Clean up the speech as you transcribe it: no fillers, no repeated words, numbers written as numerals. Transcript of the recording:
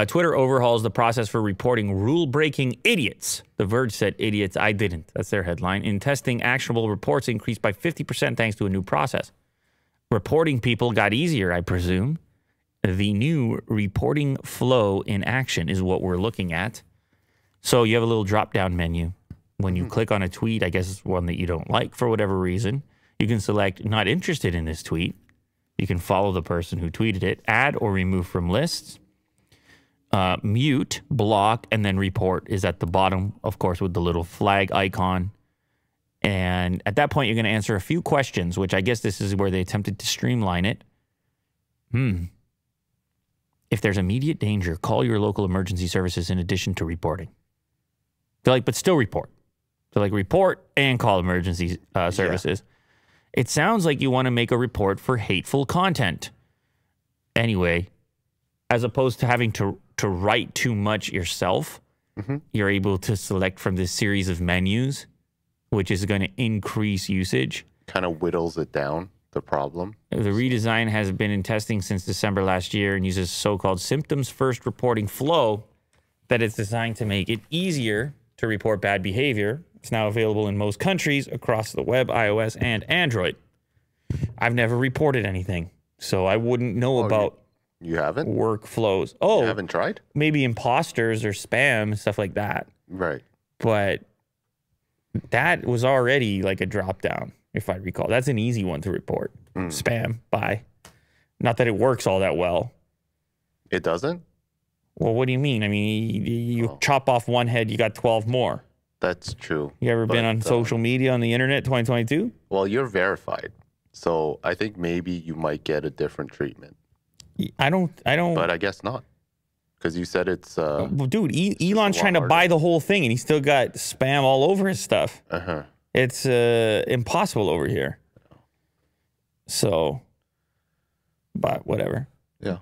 Twitter overhauls the process for reporting rule-breaking idiots. The Verge said idiots. I didn't. That's their headline. In testing, actionable reports increased by 50% thanks to a new process. Reporting people got easier, I presume. The new reporting flow in action is what we're looking at. So you have a little drop-down menu. When you click on a tweet, I guess it's one that you don't like for whatever reason, you can select not interested in this tweet. You can follow the person who tweeted it, add or remove from lists. Mute, block, and then report is at the bottom, of course, with the little flag icon. And at that point, you're going to answer a few questions, which I guess this is where they attempted to streamline it. If there's immediate danger, call your local emergency services in addition to reporting. They're like, but still report. They're like, report and call emergency services. Yeah. It sounds like you want to make a report for hateful content. Anyway, as opposed to having to write too much yourself, you're able to select from this series of menus, which is going to increase usage. Kind of whittles it down, the problem. The redesign has been in testing since December last year and uses so-called symptoms-first reporting flow that it's designed to make it easier to report bad behavior. It's now available in most countries across the web, iOS, and Android. I've never reported anything, so I wouldn't know about... You haven't? Workflows. Oh. You haven't tried? Maybe imposters or spam, stuff like that. Right. But that was already like a drop down, if I recall. That's an easy one to report. Spam, bye. Not that it works all that well. It doesn't? Well, what do you mean? I mean, you chop off one head, you got 12 more. That's true. You ever been on social media on the internet 2022? Well, you're verified. So I think maybe you might get a different treatment. I don't. But I guess not. Because you said it's... well, dude, Elon's trying to buy the whole thing, and he's still got spam all over his stuff. It's impossible over here. So, but whatever. Yeah.